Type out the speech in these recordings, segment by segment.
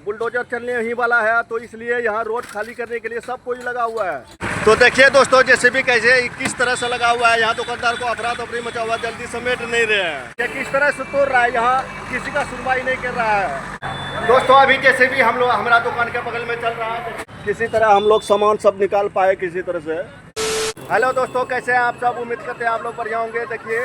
Bulldozer चलने ही वाला है, तो इसलिए यहाँ रोड खाली करने के लिए सब कुछ लगा हुआ है। तो देखिए दोस्तों, जैसे भी कैसे किस तरह से लगा हुआ है, यहाँ दुकानदार को अफरा तफरी मचा हुआ, जल्दी समेट नहीं रहे हैं। ये किस तरह से तोड़ रहा है, यहाँ किसी का सुनवाई नहीं कर रहा है। दोस्तों अभी जैसे भी हम लोग हमारा दुकान के बगल में चल रहा है, किसी तरह हम लोग सामान सब निकाल पाए किसी तरह से। हेलो दोस्तों, कैसे हैं आप सब? उम्मीद करते हैं आप लोग बढ़िया होंगे। देखिए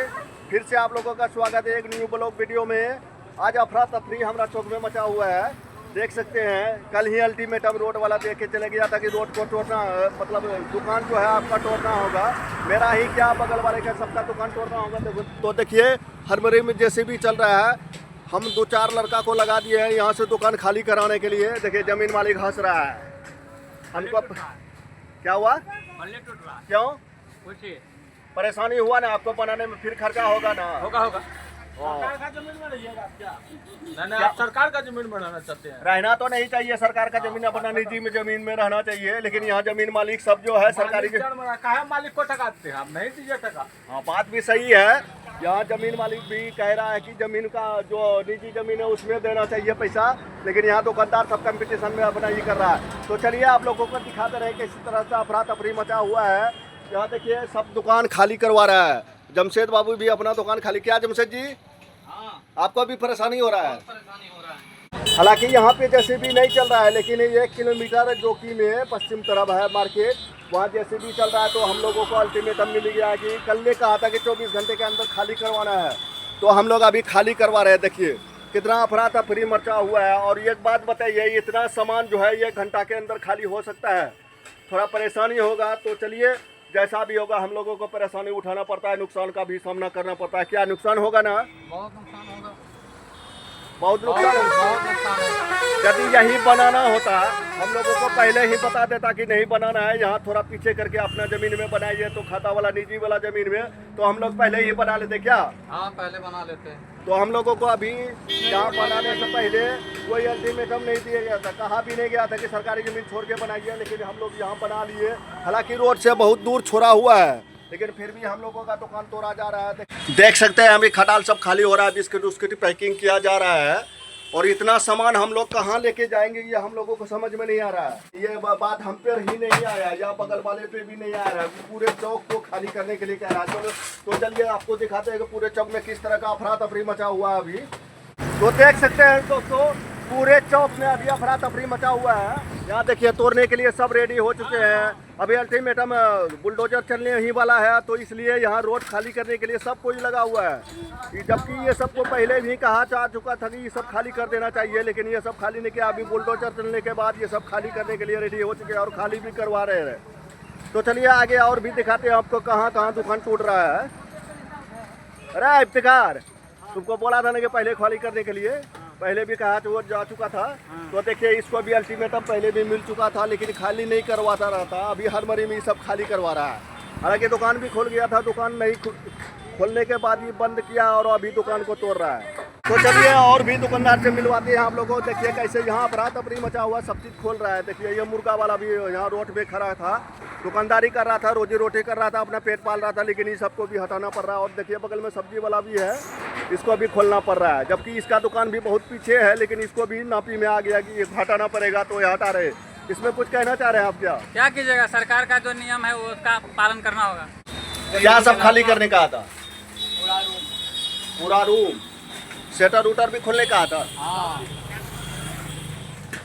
फिर से आप लोगों का स्वागत है एक न्यू ब्लॉग वीडियो में। आज अफरा तफरी हमारा चौक में मचा हुआ है, देख सकते हैं। कल ही अल्टीमेटम रोड वाला देख के चले गया था कि रोड को तोड़ना, मतलब दुकान जो है आपका तोड़ना होगा। मेरा ही क्या, बगल वाले का सबका दुकान तोड़ना होगा। तो देखिए हरमरी में जैसे भी चल रहा है, हम 2-4 लड़का को लगा दिए हैं यहाँ से दुकान खाली कराने के लिए। देखिए जमीन मालिक हंस रहा है हमको। क्या हुआ? क्यों परेशानी हुआ ना आपको बनाने में? फिर खर्चा होगा ना? होगा सरकार का जमीन में रहिएगा क्या? नहीं आप सरकार का जमीन बनाना चाहते हैं? रहना तो नहीं चाहिए सरकार का जमीन, अपना निजी में जमीन में रहना चाहिए। लेकिन यहाँ जमीन मालिक सब जो है सरकारी कहा मालिक को ठकाते हैं, आप नहीं दीजिए टका। हाँ बात भी सही है। यहाँ जमीन मालिक भी कह रहा है कि जमीन का जो निजी जमीन है उसमें देना चाहिए पैसा, लेकिन यहाँ दुकानदार सब कंपटीशन में अपना ये कर रहा है। तो चलिए आप लोगों को दिखाते रहे कि इसी तरह से अफरा तफरी मचा हुआ है। यहाँ देखिए सब दुकान खाली करवा रहा है। जमशेद बाबू भी अपना दुकान खाली। क्या जमशेद जी? हाँ। आपको भी परेशानी हो रहा है? हालांकि यहाँ पे जैसे भी नहीं चल रहा है, लेकिन 1 किलोमीटर जोकी में पश्चिम तरफ है मार्केट, वहाँ जैसे भी चल रहा है। तो हम लोगों को अल्टीमेटम मिल गया कि कल ने कहा था कि 24 घंटे के अंदर खाली करवाना है, तो हम लोग अभी खाली करवा रहे हैं। देखिए कितना अफरा तफरी मचा हुआ है। और एक बात बताइए, इतना सामान जो है 1 घंटा के अंदर खाली हो सकता है? थोड़ा परेशानी होगा। तो चलिए जैसा भी होगा, हम लोगों को परेशानी उठाना पड़ता है, नुकसान का भी सामना करना पड़ता है। क्या नुकसान होगा ना? बहुत नुकसान होगा, बहुत नुकसान होगा। यदि यही बनाना होता, हम लोगों को पहले ही बता देता कि नहीं बनाना है, यहाँ थोड़ा पीछे करके अपना जमीन में बनाइए, तो खाता वाला निजी वाला जमीन में, तो हम लोग पहले ही बना लेते। क्या? हाँ पहले बना लेते। तो हम लोगों को अभी यहाँ बनाने से पहले कोई अल्टीमेटम नहीं दिया गया था, कहा भी नहीं गया था कि सरकारी जमीन छोड़ के बनाइए, लेकिन हम लोग यहाँ बना लिए। हालांकि रोड से बहुत दूर छोड़ा हुआ है, लेकिन फिर भी हम लोगों का दुकान तोड़ा जा रहा है। देख सकते हैं अभी खटाल सब खाली हो रहा है, बिस्किट उस्किट पैकिंग किया जा रहा है। और इतना सामान हम लोग कहाँ लेके जाएंगे, ये हम लोगों को समझ में नहीं आ रहा है। ये बात हम पे ही नहीं आया, या बगल वाले पे भी नहीं आ रहा है। पूरे चौक को खाली करने के लिए कह रहा है। तो चलिए आपको दिखाते हैं कि पूरे चौक में किस तरह का अफरा तफरी मचा हुआ है अभी। तो देख सकते हैं दोस्तों, पूरे चौक में अभी अफरा तफरी मचा हुआ है। यहाँ देखिए तोड़ने के लिए सब रेडी हो चुके हैं। अभी अल्टीमेटम बुलडोजर चलने ही वाला है, तो इसलिए यहाँ रोड खाली करने के लिए सब कुछ लगा हुआ है। जबकि ये सबको पहले भी कहा जा चुका था कि ये सब खाली कर देना चाहिए, लेकिन ये सब खाली नहीं किया। अभी बुलडोजर चलने के बाद ये सब खाली करने के लिए रेडी हो चुके हैं और खाली भी करवा रहे हैं। तो चलिए आगे और भी दिखाते हैं आपको कहाँ कहाँ दुकान टूट रहा है। अरे इफ्तिकार, तुमको बोला था ना कि पहले खाली करने के लिए, पहले भी कहा तो वो जा चुका था। तो देखिए इसको भी अल्टीमेटम पहले भी मिल चुका था, लेकिन खाली नहीं करवाता रहता। अभी हरमरी में सब खाली करवा रहा है। हालांकि दुकान भी खोल गया था, दुकान नहीं खोलने के बाद ये बंद किया और अभी दुकान को तोड़ रहा है। तो चलिए और भी दुकानदार से मिलवाते हैं आप लोगों को। देखिए कैसे यहाँ अफरा तफरी मचा हुआ, सब चीज़ खोल रहा है। देखिए ये मुर्गा वाला भी यहाँ रोड पे खड़ा था, दुकानदारी कर रहा था, रोजी रोटी कर रहा था, अपना पेट पाल रहा था, लेकिन इन सबको भी हटाना पड़ रहा है। और देखिए बगल में सब्जी वाला भी है, इसको भी खोलना पड़ रहा है। जबकि इसका दुकान भी बहुत पीछे है, लेकिन इसको भी नापी में आ गया कि ये हटाना पड़ेगा, तो ये हटा रहे। इसमें कुछ कहना चाह रहे हैं आप? क्या कीजिएगा, सरकार का जो नियम है वो उसका पालन करना होगा। क्या सब खाली करने का था? पूरा रूम, शटर उटर भी खोलने का था।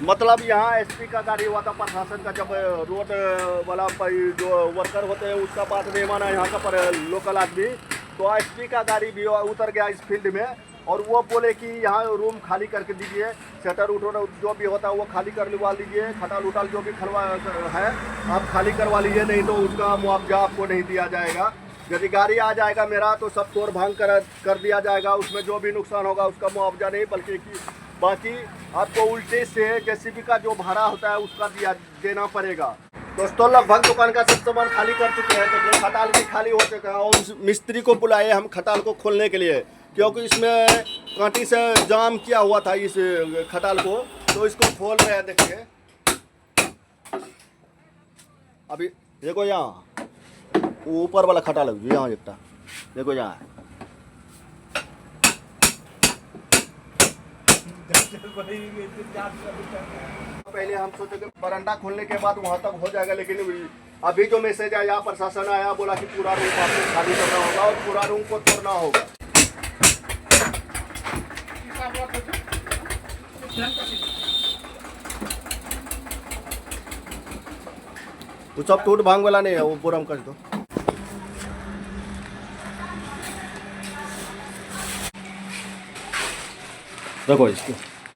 मतलब यहाँ एसपी का गाड़ी हुआ था, प्रशासन का, जब रोड वाला जो वर्कर होते हैं उसका बात नहीं माना यहाँ का पर लोकल आदमी, तो एसपी का गाड़ी भी उतर गया इस फील्ड में। और वो बोले कि यहाँ रूम खाली करके दीजिए, शटर उटर जो भी होता है वो खाली करवा लीजिए, खटाल उटाल जो भी खलवा है आप खाली करवा लीजिए, नहीं तो उसका मुआवजा आपको नहीं दिया जाएगा। यदि गाड़ी आ जाएगा मेरा तो सब तोड़ भांग कर दिया जाएगा, उसमें जो भी नुकसान होगा उसका मुआवजा नहीं, बल्कि बाकी आपको उल्टे से जेसीबी का जो भाड़ा होता है उसका देना पड़ेगा। दोस्तों लगभग दुकान का सब सामान खाली कर चुके हैं। तो खटाल भी खाली हो चुका है और मिस्त्री को बुलाए हम खटाल को खोलने के लिए, क्योंकि इसमें कांटी से जाम किया हुआ था इस खटाल को, तो इसको खोल रहे हैं। देखिए अभी देखो यहाँ ऊपर वाला खटाल है, यहाँ एक देखो यहाँ पहले हम सोचे कि बरंडा खोलने के बाद वहाँ तक हो जाएगा, लेकिन अभी जो मैसेज आया, प्रशासन आया, बोला कि पूरा रूम आपको खाली करना होगा और पूरा रूम को तोड़ना होगा। वो सब टूट भांग वाला नहीं है, वो पूरा कर दो। देखो इसको,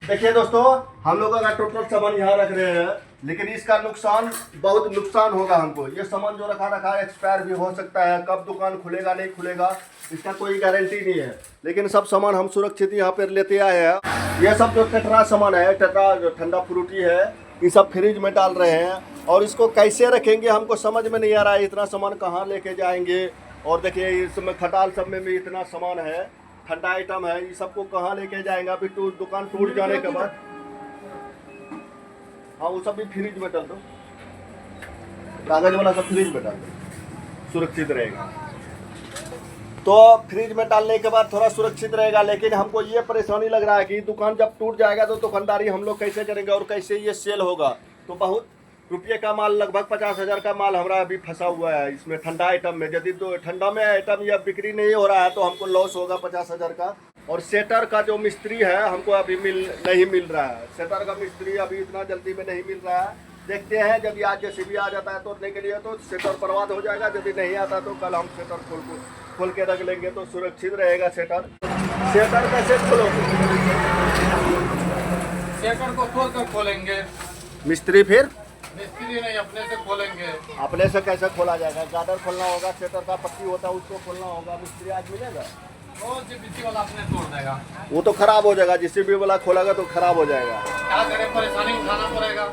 देखिए दोस्तों, हम लोग अगर टोटल सामान यहाँ रख रहे हैं, लेकिन इसका नुकसान, बहुत नुकसान होगा हमको। ये सामान जो रखा एक्सपायर भी हो सकता है, कब दुकान खुलेगा नहीं खुलेगा इसका कोई गारंटी नहीं है। लेकिन सब सामान हम सुरक्षित यहाँ पर लेते आए हैं। ये सब जो टेट्रा सामान है, टेट्रा जो ठंडा फ्रूटी है, ये सब फ्रिज में डाल रहे हैं और इसको कैसे रखेंगे हमको समझ में नहीं आ रहा है। इतना सामान कहाँ लेके जाएंगे? और देखिए इसमें खटाल सब में भी इतना सामान है, ठंडा आइटम है, ये सबको कहाँ लेके जाएंगे? अभी दुकान टूट जाने के बाद। हाँ, वो सब भी फ्रिज में डाल दो, कागज वाला सब फ्रिज में डाल दो, सुरक्षित रहेगा। तो फ्रिज में डालने के बाद थोड़ा सुरक्षित रहेगा। लेकिन हमको ये परेशानी लग रहा है कि दुकान जब टूट जाएगा तो दुकानदारी हम लोग कैसे करेंगे और कैसे ये सेल होगा? तो बहुत रुपये का माल, लगभग 50,000 का माल हमारा अभी फंसा हुआ है इसमें ठंडा आइटम में। यदि तो ठंडा में आइटम या बिक्री नहीं हो रहा है तो हमको लॉस होगा 50,000 का। और सेटर का जो मिस्त्री है हमको अभी नहीं मिल रहा है। सेटर का मिस्त्री अभी इतना जल्दी में नहीं मिल रहा है। देखते हैं, जब आज जेसीबी आ जाता है तोड़ने के लिए तो सेटर बर्बाद हो जाएगा। यदि नहीं आता तो कल हम सेटर खोल के रख लेंगे तो सुरक्षित रहेगा सेटर। सेटर कैसे खोलोगे? सेटर को खोल कर खोलेंगे, मिस्त्री फिर मिस्त्री नहीं अपने से खोलेंगे। अपने से कैसे खोला जाएगा? गार्डर खोलना होगा, सेटर का पट्टी होता है उसको खोलना होगा। मिस्त्री आज मिलेगा? वो जीपीसी वाला अपने तोड़ देगा। वो तो खराब हो जाएगा, जीसीबी वाला खोलेगा तो खराब हो जाएगा। क्या करें, परेशानी उठाना पड़ेगा।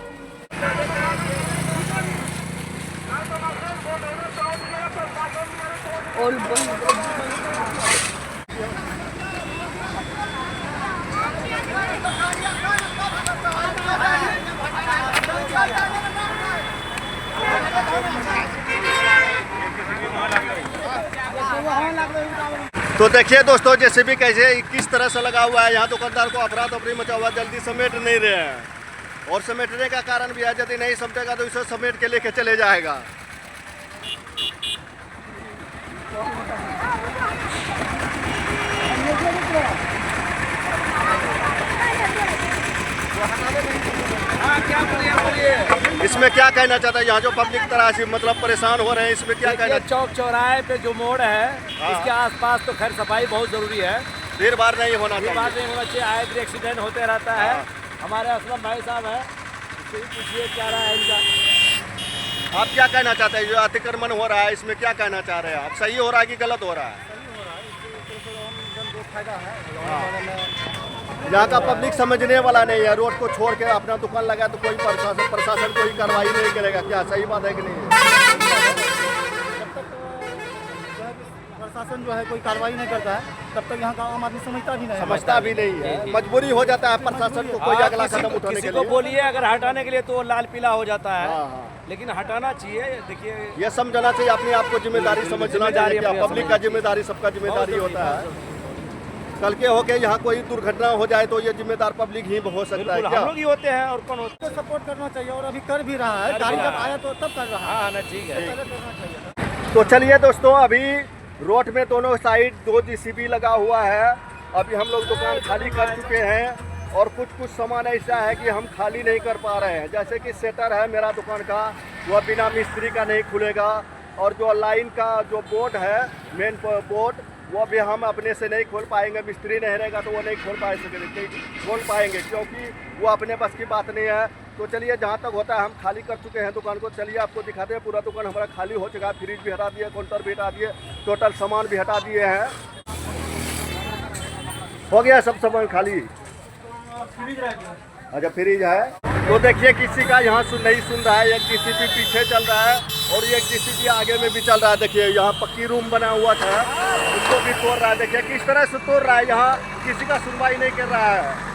तो देखिए दोस्तों, जेसीबी कैसे किस तरह से लगा हुआ है। यहाँ दुकानदार को अफरा तफरी मचा हुआ, जल्दी समेट नहीं रहे हैं। और समेटने का कारण भी है, यदि नहीं समेटेगा तो इसे समेट के लेके चले जाएगा। इसमें क्या कहना चाहता है? यहाँ जो पब्लिक तरह से मतलब परेशान हो रहे हैं, इसमें क्या कहना? चौक चौराहे पे जो मोड़ है, इसके आसपास तो खैर सफाई बहुत जरूरी है। भीड़ भाड़ नहीं होना ये बात नहीं होना चाहिए। आए दिन एक्सीडेंट होते रहता है। हमारे असलम भाई साहब है, उससे ही पूछिए क्या रहा है इनका। आप क्या कहना चाहते हैं? जो अतिक्रमण हो रहा है इसमें क्या कहना चाह रहे हैं आप? सही हो रहा है कि गलत हो रहा है? यहाँ का पब्लिक समझने वाला नहीं है। रोड को छोड़ के अपना दुकान लगा तो कोई प्रशासन कोई कार्रवाई नहीं करेगा। क्या सही बात है कि नहीं? प्रशासन जो है कोई कार्रवाई नहीं करता है, तब तक यहाँ का आम आदमी समझता भी नहीं है। मजबूरी हो जाता है प्रशासन को कोई अगला कदम उठाने के किसी लिए। को बोलिए अगर हटाने के लिए तो लाल पीला हो जाता है। हाँ। लेकिन हटाना चाहिए। देखिए, ये समझना चाहिए, अपने आप को जिम्मेदारी समझना चाहिए। क्या पब्लिक का जिम्मेदारी, सबका जिम्मेदारी होता है। कल के होके यहाँ कोई दुर्घटना हो जाए तो ये जिम्मेदार पब्लिक ही हो सकता है। क्या हम लोग ही होते हैं और कौन होता है? सपोर्ट करना चाहिए और अभी कर भी रहा है। गाड़ी जब आया तो तब कर रहा है। हाँ ना, ठीक है। तो चलिए दोस्तों, अभी रोड में दोनों साइड 2 जीसीबी लगा हुआ है। अभी हम लोग दुकान खाली कर चुके हैं और कुछ सामान ऐसा है कि हम खाली नहीं कर पा रहे हैं। जैसे कि सेटर है मेरा दुकान का, वह बिना मिस्त्री का नहीं खुलेगा। और जो लाइन का जो बोर्ड है, मेन बोर्ड, वो भी हम अपने से नहीं खोल पाएंगे। मिस्त्री नहीं रहेगा तो वो नहीं खोल पाएंगे क्योंकि वो अपने बस की बात नहीं है। तो चलिए, जहाँ तक होता है हम खाली कर चुके हैं दुकान को। चलिए आपको दिखाते हैं। पूरा दुकान हमारा खाली हो चुका है। फ्रिज भी हटा दिए, काउंटर भी हटा दिए, टोटल सामान भी हटा दिए हैं। हो गया सब सामान खाली। अच्छा, फ्रिज है। तो देखिए, किसी का यहाँ नहीं सुन रहा है। एक जीसीबी पीछे चल रहा है और एक जीसीबी आगे में भी चल रहा है। देखिए, यहाँ पक्की रूम बना हुआ था, उसको भी तोड़ रहा है। देखिए किस तरह से तोड़ रहा है। यहाँ किसी का सुनवाई नहीं कर रहा है।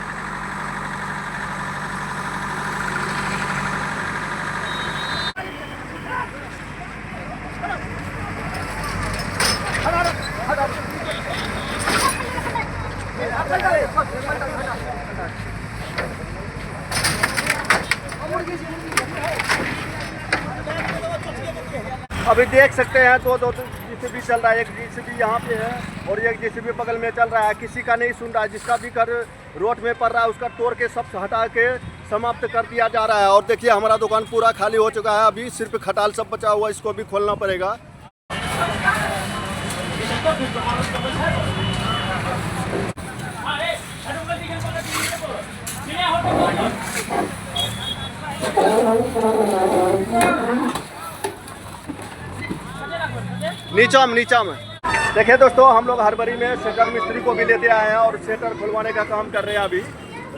अभी देख सकते हैं दो जेसीबी चल रहा है, एक जेसीबी यहाँ पे है और एक जेसीबी बगल में चल रहा है। किसी का नहीं सुन रहा है, जिसका भी घर रोड में पड़ रहा है उसका तोड़ के सब हटा के समाप्त कर दिया जा रहा है। और देखिए हमारा दुकान पूरा खाली हो चुका है, अभी सिर्फ खटाल सब बचा हुआ, इसको भी खोलना पड़ेगा। नीचा में देखिए दोस्तों, हम लोग हरबरी में शटर मिस्त्री को भी लेते आए हैं और शटर खुलवाने का काम कर रहे हैं। अभी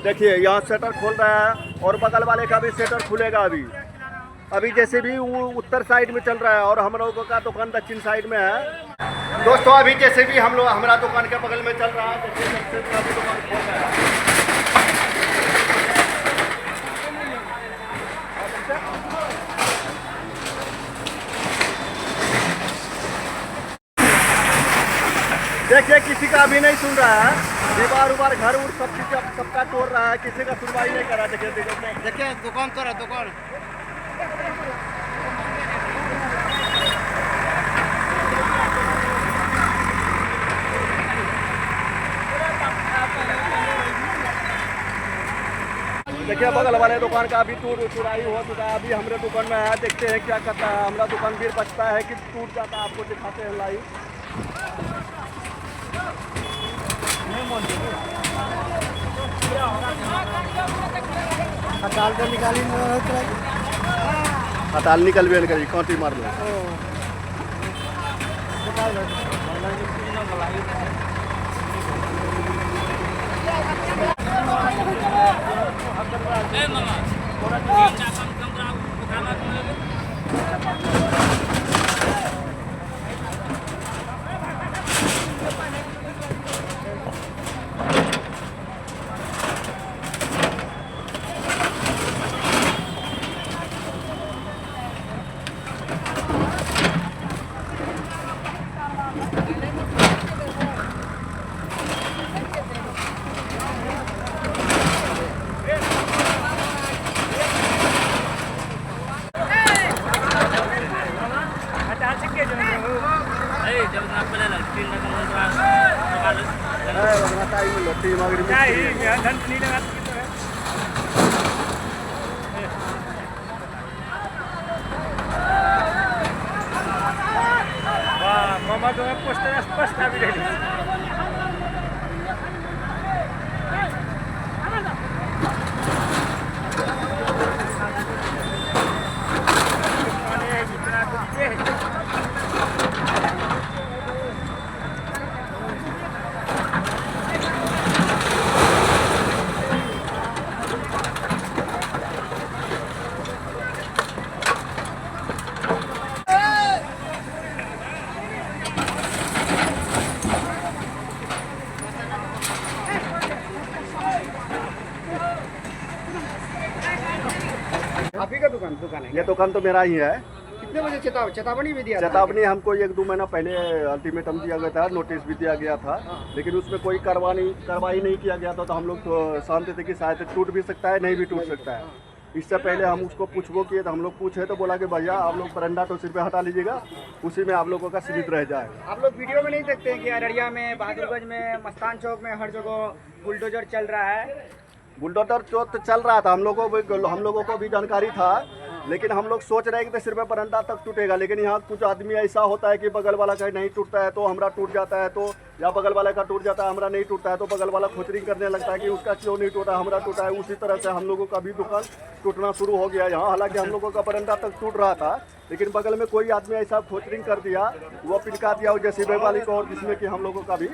देखिए यहाँ शटर खोल रहा है और बगल वाले का भी शटर खुलेगा। अभी जैसे भी वो उत्तर साइड में चल रहा है और हम लोगों का दुकान दक्षिण साइड में है। दोस्तों अभी जैसे भी हम लोग हमारा दुकान के बगल में चल रहा है, देखिए सबसे अभी दुकान खोल रहा है। देखिए किसी का अभी नहीं सुन रहा है, दीवार उबार घर उर सब चीज सबका तोड़ रहा है, किसी का सुनवाई नहीं कर रहा। देखिए दुकान तो रहा दुकान देखिए बगल वाले दुकान का अभी तुराई हो चुका है। अभी हमारे दुकान में आया, देखते हैं क्या करता है। हमारा दुकान भी बचता है कि टूट जाता है, आपको दिखाते हैं लाइव। हटाल तो निकाली हटाल निकल भी करी, कांटी मार लो। मामा तो पोस्टर स्पष्ट भी रही आप ही का दुकान है? ये दुकान तो मेरा ही है। कितने बजे चेतावनी भी दिया? चेतावनी हमको 1-2 महीना पहले अल्टीमेटम दिया गया था, नोटिस भी दिया गया था, लेकिन उसमें कोई कार्रवाई नहीं किया गया था। तो हम लोग तो शांति थे कि शायद टूट भी सकता है, नहीं भी टूट सकता है। इससे पहले हम उसको पूछबो किए तो हम लोग पूछे तो बोला कि भैया आप लोग बरंडा तो सिर्फ हटा लीजिएगा, उसी में आप लोगों का सीमित रह जाए। आप लोग वीडियो में नहीं देखते हैं कि अररिया में, बहादुरगंज में, मस्तान चौक में हर जगह बुलडोजर चल रहा है? बुलडोजर तो चल रहा था, हम लोगों को भी जानकारी था, लेकिन हम लोग सोच रहे हैं कि सिर्फ बरंडा तक टूटेगा। लेकिन यहाँ कुछ आदमी ऐसा होता है कि बगल वाला का नहीं टूटता है तो हमारा टूट जाता है, तो या बगल वाला का टूट जाता है हमारा नहीं टूटता है, तो बगल वाला खोचरिंग करने लगता है कि उसका क्यों नहीं टूटा, हमारा टूटा है। उसी तरह से हम लोगों का भी दुकान टूटना शुरू हो गया यहाँ। हालांकि हम लोगों का बरंडा तक टूट रहा था, लेकिन बगल में कोई आदमी ऐसा खोचरिंग कर दिया, वो पिनका दिया जैसे वाली को, और जिसमें कि हम लोगों का भी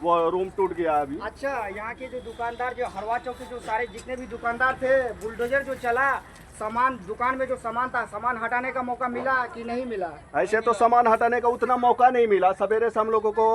वो रूम टूट गया अभी। अच्छा, यहाँ के जो दुकानदार, जो हरवा चौक के जो सारे जितने भी दुकानदार थे, बुलडोजर जो चला, सामान दुकान में जो सामान था, सामान हटाने का मौका मिला कि नहीं मिला? ऐसे तो सामान हटाने का उतना मौका नहीं मिला। सवेरे से हम लोगों को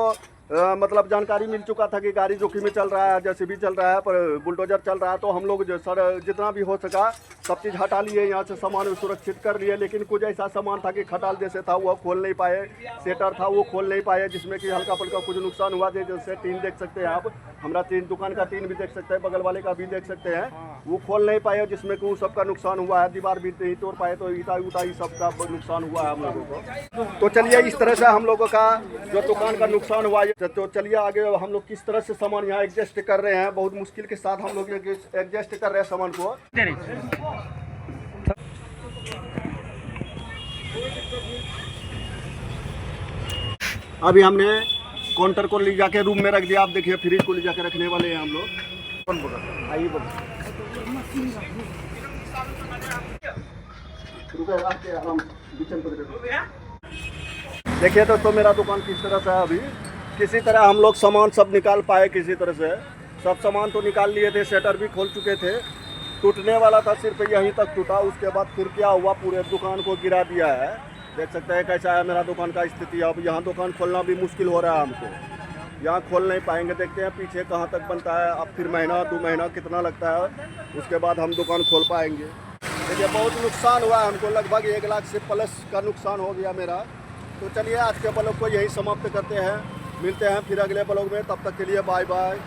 मतलब जानकारी मिल चुका था कि गाड़ी जोखिम में चल रहा है, जैसे भी चल रहा है, पर बुलडोजर चल रहा है। तो हम लोग जितना भी हो सका सब चीज़ हटा लिए, यहाँ से सामान सुरक्षित कर लिए, लेकिन कुछ ऐसा सामान था कि खटाल जैसे था वो खोल नहीं पाए, सेटर था वो खोल नहीं पाए, जिसमें कि हल्का फुल्का कुछ नुकसान हुआ। जैसे टीन देख सकते हैं आप, हमारा टीन दुकान का टीन भी देख सकते हैं, बगल वाले का भी देख सकते हैं, वो खोल नहीं पाए, जिसमें कि वो सबका नुकसान हुआ है। दीवार भी नहीं तोड़ पाए, तो ईटा उटा ही सबका नुकसान हुआ है हम लोगों को। तो चलिए इस तरह से हम लोगों का जो दुकान का नुकसान हुआ है, तो चलिए आगे हम लोग किस तरह से सामान यहाँ एडजस्ट कर रहे हैं। बहुत मुश्किल के साथ हम लोग एडजस्ट कर रहे हैं सामान को। अभी हमने काउंटर को ले जाके रूम में रख दिया। आप देखिए फ्रिज को ले जाके रखने वाले हैं हम लोग। आइए देखिए दोस्तों मेरा दुकान किस तरह से है। अभी किसी तरह हम लोग सामान सब निकाल पाए, किसी तरह से सब सामान तो निकाल लिए थे, शटर भी खोल चुके थे, टूटने वाला था, सिर्फ यहीं तक टूटा। उसके बाद फिर क्या हुआ, पूरे दुकान को गिरा दिया है। देख सकते हैं कैसा है मेरा दुकान का स्थिति। अब यहाँ दुकान खोलना भी मुश्किल हो रहा है हमको, यहाँ खोल नहीं पाएंगे। देखते हैं पीछे कहाँ तक बनता है, अब फिर महीना 2 महीना कितना लगता है, उसके बाद हम दुकान खोल पाएंगे। देखिए बहुत नुकसान हुआ है हमको, लगभग 1 लाख से प्लस का नुकसान हो गया मेरा। तो चलिए आज के ब्लॉग को यहीं समाप्त करते हैं, मिलते हैं फिर अगले ब्लॉग में। तब तक के लिए बाय बाय।